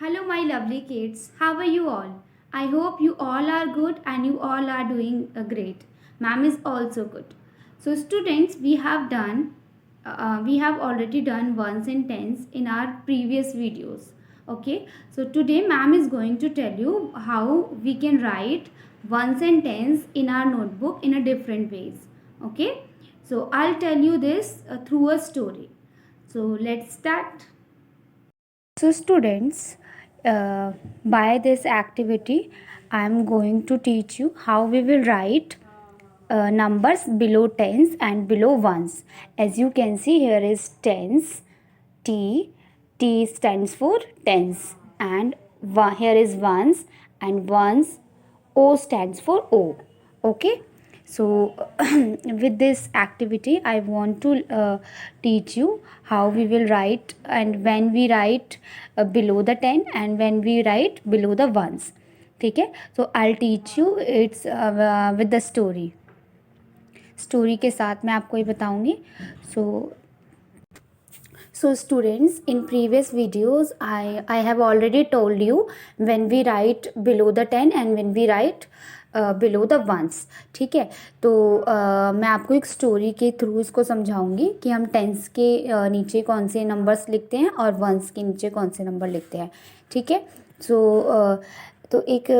Hello, my lovely kids. How are you all? I hope you all are good and you all are doing great. Ma'am is also good. So, students, we have already done ones and tens in our previous videos. Okay, so today, ma'am is going to tell you how we can write ones and tens in our notebook in a different ways. Okay, so I'll tell you this through a story. So, let's start. So students, by this activity, I am going to teach you how we will write numbers below tens and below ones. As you can see, here is tens, T, T stands for tens, and here is ones, and ones, O stands for O. Okay, so with this activity I want to teach you how we will write and when we write below the 10 and when we write below the ones. ठीक है, so I'll teach you it's with the story के साथ मैं आपको ये बताऊंगी. So students, in previous videos I have already told you when we write below the 10 and when we write below the ones. ठीक है, तो मैं आपको एक स्टोरी के थ्रू इसको समझाऊंगी कि हम टेंस के नीचे कौन से नंबर्स लिखते हैं और वंस के नीचे कौन से नंबर लिखते हैं. ठीक है, सो तो एक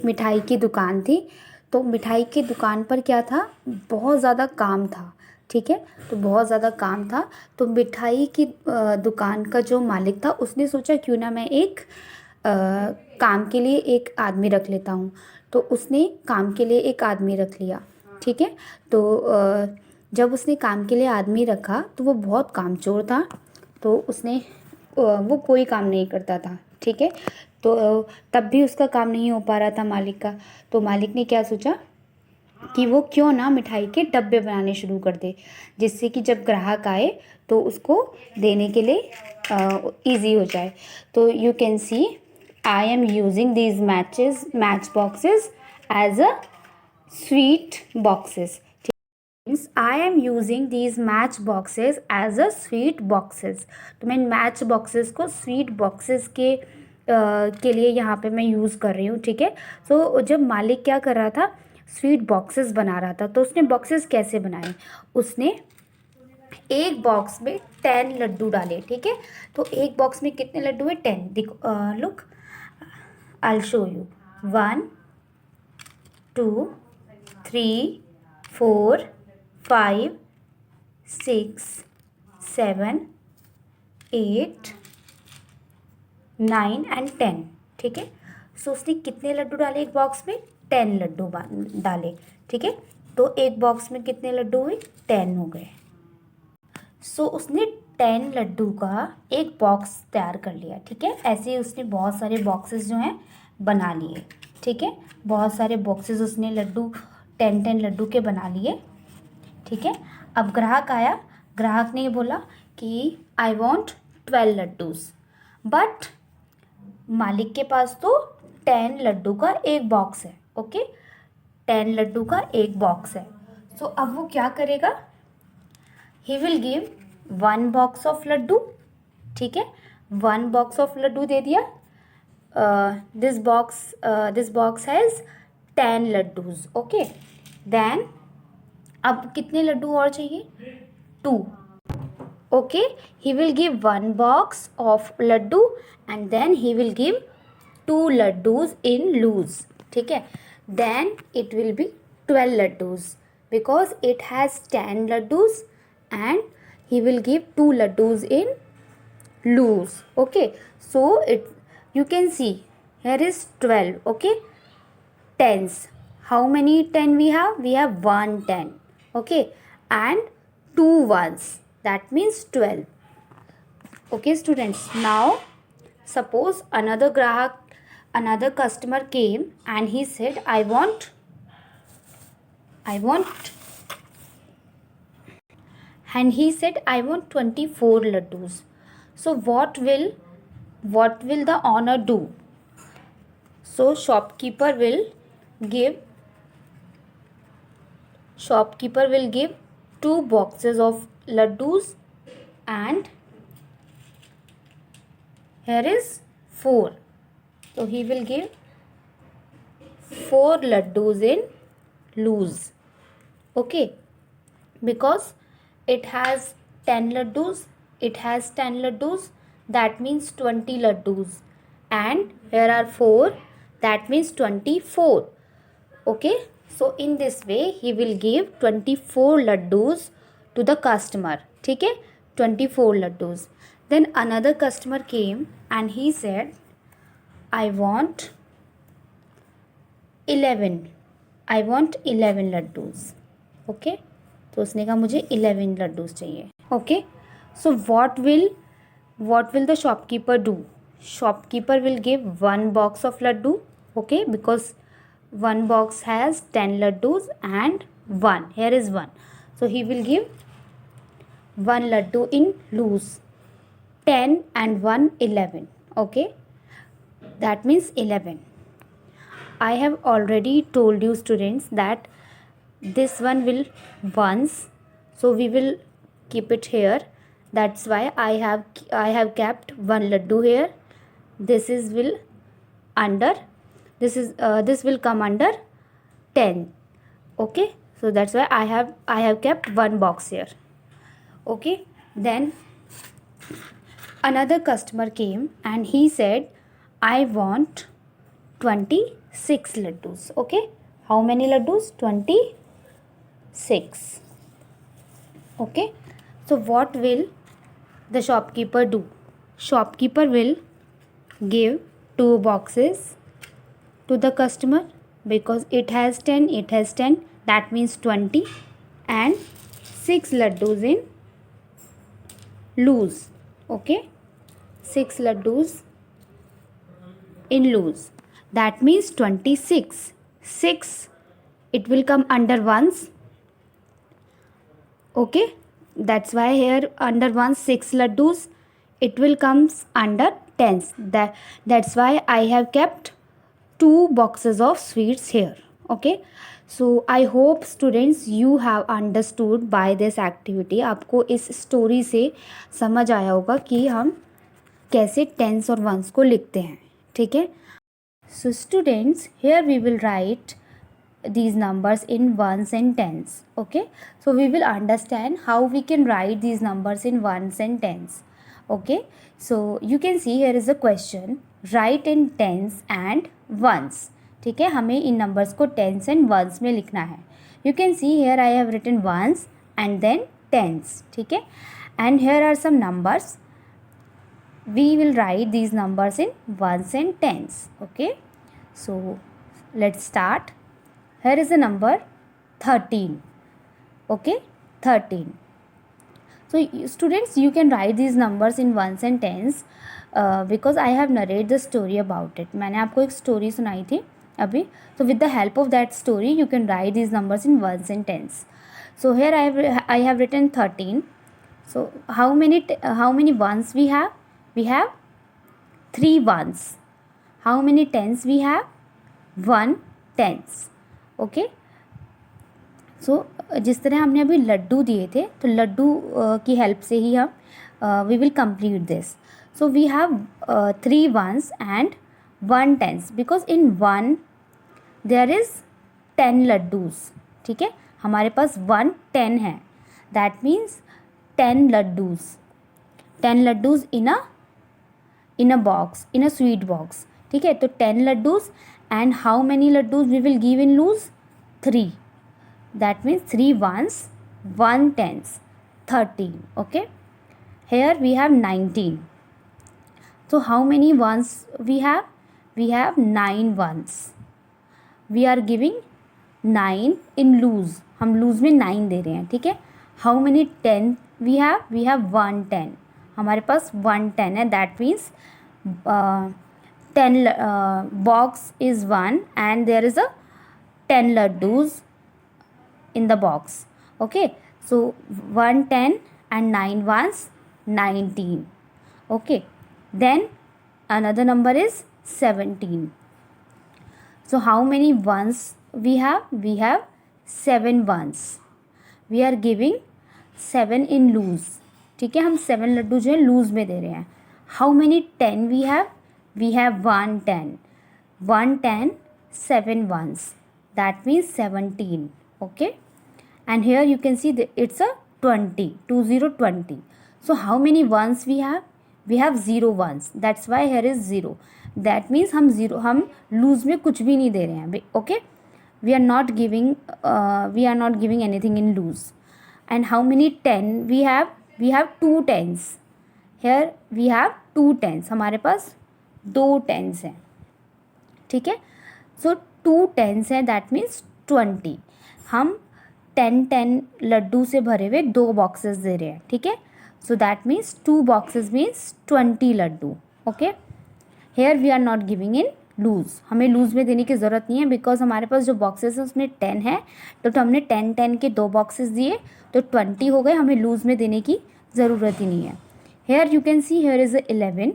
मिठाई की दुकान थी. तो मिठाई की दुकान पर क्या था, बहुत ज़्यादा काम था. ठीक है, तो बहुत ज़्यादा काम था. तो मिठाई की दुकान का जो मालिक था उसने सोचा क्यों ना मैं एक काम के लिए एक आदमी रख लेता हूँ. तो उसने काम के लिए एक आदमी रख लिया. ठीक है, तो जब उसने काम के लिए आदमी रखा तो वो बहुत कामचोर था. तो उसने वो कोई काम नहीं करता था. ठीक है, तो तब भी उसका काम नहीं हो पा रहा था मालिक का. तो मालिक ने क्या सोचा कि वो क्यों ना मिठाई के डब्बे बनाने शुरू कर दे, जिससे कि जब ग्राहक आए तो उसको देने के लिए इजी हो जाए. तो you can see I am using these match boxes as a sweet boxes. I am using these match boxes as a sweet boxes. तो मैं मैच बॉक्सेस को स्वीट बॉक्सेस के लिए यहाँ पे मैं यूज़ कर रही हूँ. ठीक है, सो जब मालिक क्या कर रहा था, स्वीट बॉक्सेस बना रहा था. तो उसने बॉक्सेस कैसे बनाए, उसने एक बॉक्स में 10 लड्डू डाले. ठीक है, तो एक बॉक्स में कितने लड्डू है, 10. देखो, look, I show you. 1 2 3 4 5 6 7 8 9 and 10. ठीक है, सो उसने कितने लड्डू डाले एक बॉक्स में, 10 लड्डू डाले. ठीक है, तो एक बॉक्स में कितने लड्डू हुए, 10 हो गए. सो उसने 10 लड्डू का एक बॉक्स तैयार कर लिया. ठीक है, ऐसे ही उसने बहुत सारे बॉक्सेस जो हैं बना लिए. ठीक है, बहुत सारे बॉक्सेस उसने 10 लड्डू के बना लिए. ठीक है, अब ग्राहक आया. ग्राहक ने बोला कि आई वॉन्ट 12 लड्डूज. बट मालिक के पास तो 10 लड्डू का एक बॉक्स है. ओके, 10 लड्डू का एक बॉक्स है. सो अब वो क्या करेगा, he will give 1 box of laddu. ठीक है, 1 बॉक्स ऑफ लड्डू दे दिया. This box has 10 laddus. Okay, then अब कितने लड्डू और चाहिए, 2. Okay, he will give 1 box of laddu and then he will give 2 laddus in loose. ठीक है, then it will be 12 laddus because it has 10 laddus and he will give 2 laddus in loose. Okay, so you can see here is 12. Okay, tens. How many 10 we have? We have 1 10. Okay, and 2 ones. That means 12. Okay students, now suppose another customer came and he said I want and he said I want 24 laddus. So what will the owner do? So shopkeeper will give 2 boxes of laddus and here is 4, so he will give 4 laddus in loose. Okay, because it has 10 laddus, that means 20 laddus, and here are 4, that means 24. Okay, so in this way he will give 24 laddus to the customer. ठीक है, 24 laddus. Then another customer came and he said, I want 11 laddus. Okay, तो उसने कहा मुझे 11 laddus चाहिए. Okay, so what will the shopkeeper do? Shopkeeper will give 1 box of laddu. Okay, because 1 box has 10 laddus and 1. Here is 1. So he will give 1 laddu in loose. 10 and 1, 11. Okay, that means 11. I have already told you students that this one will once, so we will keep it here. That's why I have kept 1 laddu here. This will come under 10. Okay, so that's why I have kept 1 box here. Okay, then another customer came and he said, I want 26 laddus. Okay, how many laddus? 26. Okay, so what will the shopkeeper do? Shopkeeper will give 2 boxes to the customer, because it has 10, that means 20, and 6 laddus in loose. Okay, 6 laddus in loose, that means 26. 6, it will come under ones. Okay, that's why here under 1, 6 laddus, it will comes under tens. That's why I have kept 2 boxes of sweets here. Okay, so I hope students you have understood by this activity. आपको इस story से समझ आया होगा कि हम कैसे tense और वंस को लिखते हैं. ठीक है, so students, here we will write these numbers in ones and tens. Okay, so we will understand how we can write these numbers in ones and tens. Okay, so you can see here is a question, write in tens and ones. ठीक है, हमें इन numbers को tens and ones में लिखना है. You can see here I have written ones and then tens. ठीक है, and here are some numbers. We will write these numbers in ones and tens. Okay, so let's start. Here is the number 13. Okay, 13. So students, you can write these numbers in ones and tens because I have narrated the story about it. मैंने आपको एक story सुनाई थी अभी. So with the help of that story, you can write these numbers in ones and tens. So here I have written 13. So how many ones we have? We have 3 ones. How many tens we have? 1 tens. Okay, so जिस तरह हमने अभी लड्डू दिए थे, तो लड्डू की help से ही हम we will complete this. So we have 3 ones and 1 tens, because in 1 there is 10 laddus. ठीक है, हमारे पास 1 10 है, that means 10 laddus. 10 laddus in a box, in a sweet box. ठीक है, तो 10 laddus, and how many laddus we will give in loose? 3. That means 3 ones, 1 tens, 13. Okay, here we have 19. So how many ones we have? We have 9 ones. We are giving 9 in loose. हम loose में 9 दे रहे हैं. ठीक है, how many 10 we have? We have 1 10. हमारे पास 1 10 है, that means 10 box is 1 and there is a 10 laddus in the box. Okay, so 1 10 and 9 ones, 19. Okay, then another number is 17. So how many ones we have? We have 7 ones. We are giving 7 in loose. ठीक है, हम 7 लड्डू जो है loose में दे रहे हैं. How many 10 we have? We have 1 10, 1 10, 7 ones, that means 17. Okay, and here you can see it's a 20, 20 20. So how many ones we have? We have 0 ones, that's why here is 0. That means हम lose में कुछ भी नहीं दे रहे हैं. Okay, we are not giving anything in lose. And how many 10 we have? We have 2 10s. Here we have 2 10s, हमारे पास 2 10s हैं. ठीक है, सो 2 10s है, दैट मीन्स 20. हम 10 लड्डू से भरे हुए 2 बॉक्सेस दे रहे हैं. ठीक है, so that means 2 boxes means 20 laddu. Okay, here we are not giving in loose, हमें लूज़ में देने की ज़रूरत नहीं है, बिकॉज हमारे पास जो बॉक्सेस है उसमें 10 है, तो हमने 10 के 2 बॉक्सेस दिए तो 20 हो गए, हमें लूज़ में देने की ज़रूरत ही नहीं है. Here you can see here is 11.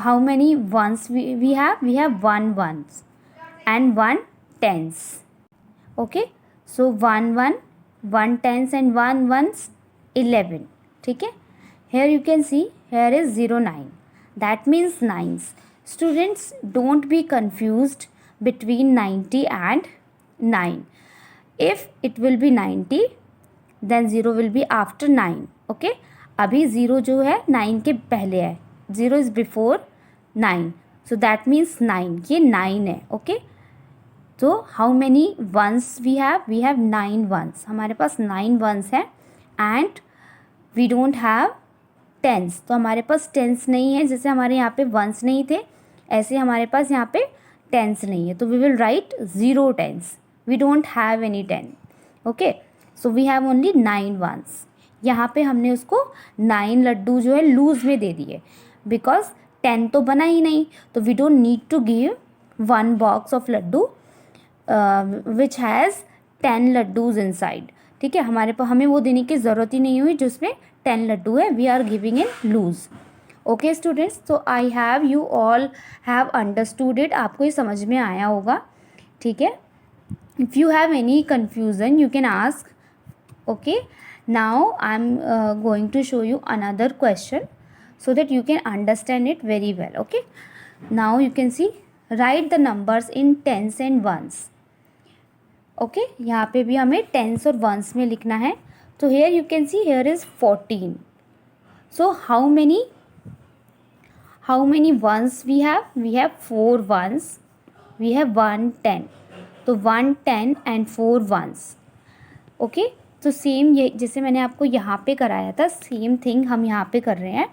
How many ones we have? We have 1 ones and 1 tens. Okay, so 1 1, 1 tens and 1 ones, 11. ठीक है, here you can see here is 0 9, that means nines. Students, don't be confused between 90 and 9. If it will be 90, then 0 will be after 9. Okay, अभी 0 जो है 9 के पहले है, 0 is before 9, so that means 9, ये 9 है. ओके, तो how many ones we have? We have 9 ones, हमारे पास 9 वंस है. And we don't have tens, तो हमारे पास टेंस नहीं है. जैसे हमारे यहाँ पे वंस नहीं थे, ऐसे हमारे पास यहाँ पे टेंस नहीं है, तो we will write 0 tens. We don't have any 10. Okay, so we have only 9 ones. यहाँ पे हमने उसको 9 लड्डू जो है लूज़ में दे दिए, बिकॉज 10 तो बना ही नहीं, तो we don't need to give 1 box of laddu which has 10 laddus inside. ठीक है, हमारे पास हमें वो देने की ज़रूरत ही नहीं हुई जिसमें 10 लड्डू है. We are giving in loose. Okay students, तो I have you all have understood it. आपको ये समझ में आया होगा. ठीक है, if you have any confusion you can ask. Okay, now I'm going to show you another question so that you can understand it very well. Okay, now you can see, write the numbers in tens and ones. Okay, यहाँ पे भी हमें tens और ones में लिखना है. तो here you can see here is 14. So how many ones we have? We have 4 ones. We have 1 10. तो 1 10 and 4 ones. Okay, तो सेम ये जैसे मैंने आपको यहाँ पे कराया था, सेम थिंग हम यहाँ पे कर रहे हैं.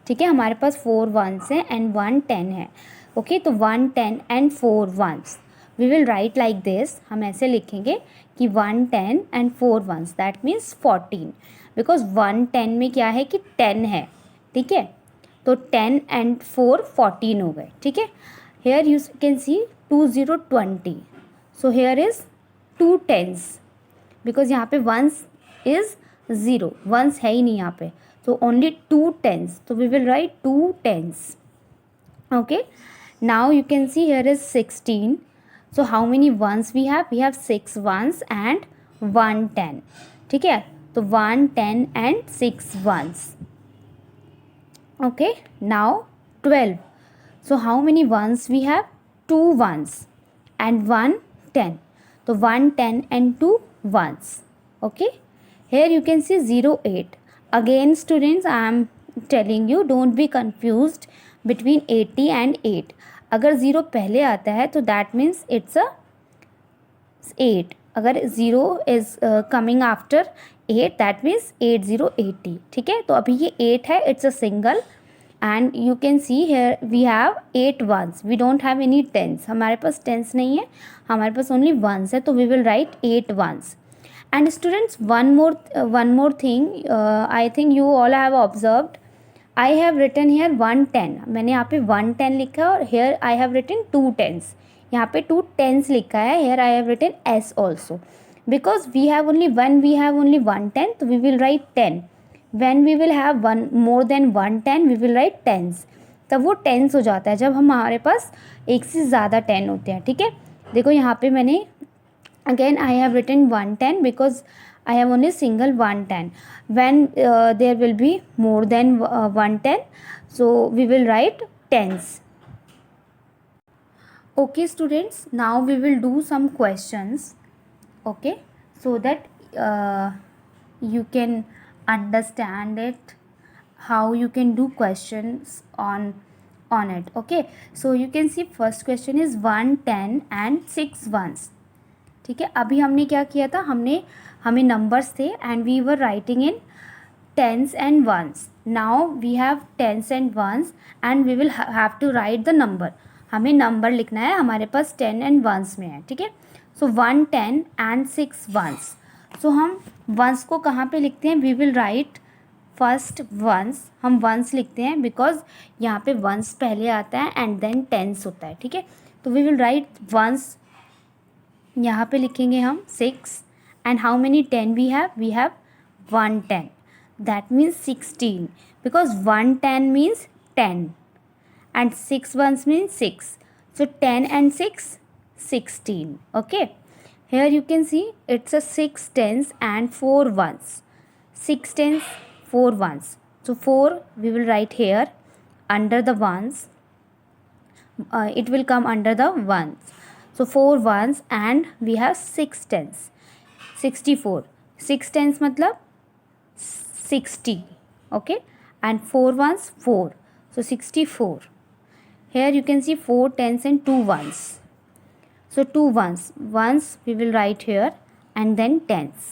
ठीक है, हमारे पास 4 ones हैं एंड 1 10 है. ओके, तो 1 10 and 4 ones we will write like this. हम ऐसे लिखेंगे कि 1 10 and 4 ones, that means 14, because 1 10 में क्या है कि 10 है. ठीक है, तो 10 एंड 4 14 हो गए. ठीक है, here you can see 2 0 20. So here is 2 10s, because यहाँ पे वंस इज़ 0, वंस है ही नहीं यहाँ पे, तो ओनली 2 10s. तो we will write 2 10s. Okay, now you can see here is 16. So how many ones we have? We have 6 ones and 1 10. ठीक है, तो 1 10 and 6 ones. Okay, now 12. So how many ones we have? 2 ones and 1 10. तो 1 10 and 2 ones. Okay, here you can see 0 8. Again students, I am telling you, don't be confused between 80 and 8. अगर 0 पहले आता है तो that means it's a 8. अगर 0 is coming after 8, that means 8 0 80. ठीक है, तो अभी ये 8 है, it's a single. And you can see here we have 8 ones. We don't have any tens. हमारे पास tens नहीं है, हमारे पास only ones है, तो we will write 8 ones. And students, one more thing, I think you all have observed. I have written here 1 10. मैंने यहाँ पे 1 10 लिखा है और here I have written 2 10s. यहाँ पे 2 10s लिखा है. Here I have written S also. Because we have only 1 10, so we will write 10. When we will have more than 1 10, we will write tens. तब वो टेंस हो जाता है जब हमारे पास एक से ज़्यादा 10 होते हैं. ठीक है, देखो यहाँ पे मैंने again I have written 1 10 because I have only single 110. When there will be more than 110, so we will write tens. Okay students, now we will do some questions, okay, so that you can understand it, how you can do questions on it. Okay, so you can see first question is 110 and 6 ones. ठीक है, अभी हमने क्या किया था, हमें numbers थे and we were writing in tens and ones. Now we have tens and ones and we will have to write the number. हमें नंबर लिखना है, हमारे पास 10 एंड वंस में है. ठीक है, सो 110 एंड 6 वंस. सो हम वंस को कहाँ पे लिखते हैं, we will write first ones. हम वंस लिखते हैं बिकॉज यहाँ पे वंस पहले आता है एंड देन टेंस होता है. ठीक है, तो वी विल राइट वंस. यहाँ पे लिखेंगे हम 6 and how many 10 we have 110. That means 16 because 110 means 10 and 6 ones means 6. So 10 and 6, 16. Okay. Here you can see it's a 6 tens and 4 ones. 6 tens, 4 ones. So 4 we will write here under the ones. It will come under the ones. So 4 ones and we have 6 tens. 64. 6 tens matlab 60. Okay. And 4 ones 4. So 64. Here you can see 4 tens and 2 ones. So 2 ones. Ones we will write here and then tens.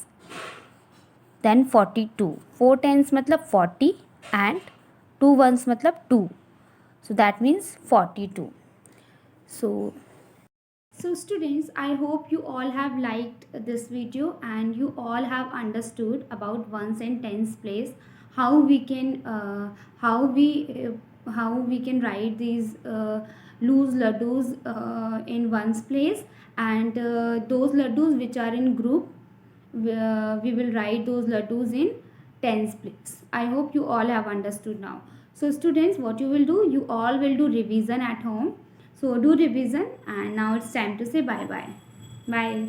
Then 42. 4 tens matlab 40 and 2 ones matlab 2. So that means 42. So students, I hope you all have liked this video and you all have understood about ones and tens place, how we can write these loose laddus in ones place, and those laddus which are in group, we will write those laddus in tens place. I hope you all have understood now. So students, what you will do, you all will do revision at home. So do revision, and now it's time to say bye bye. Bye.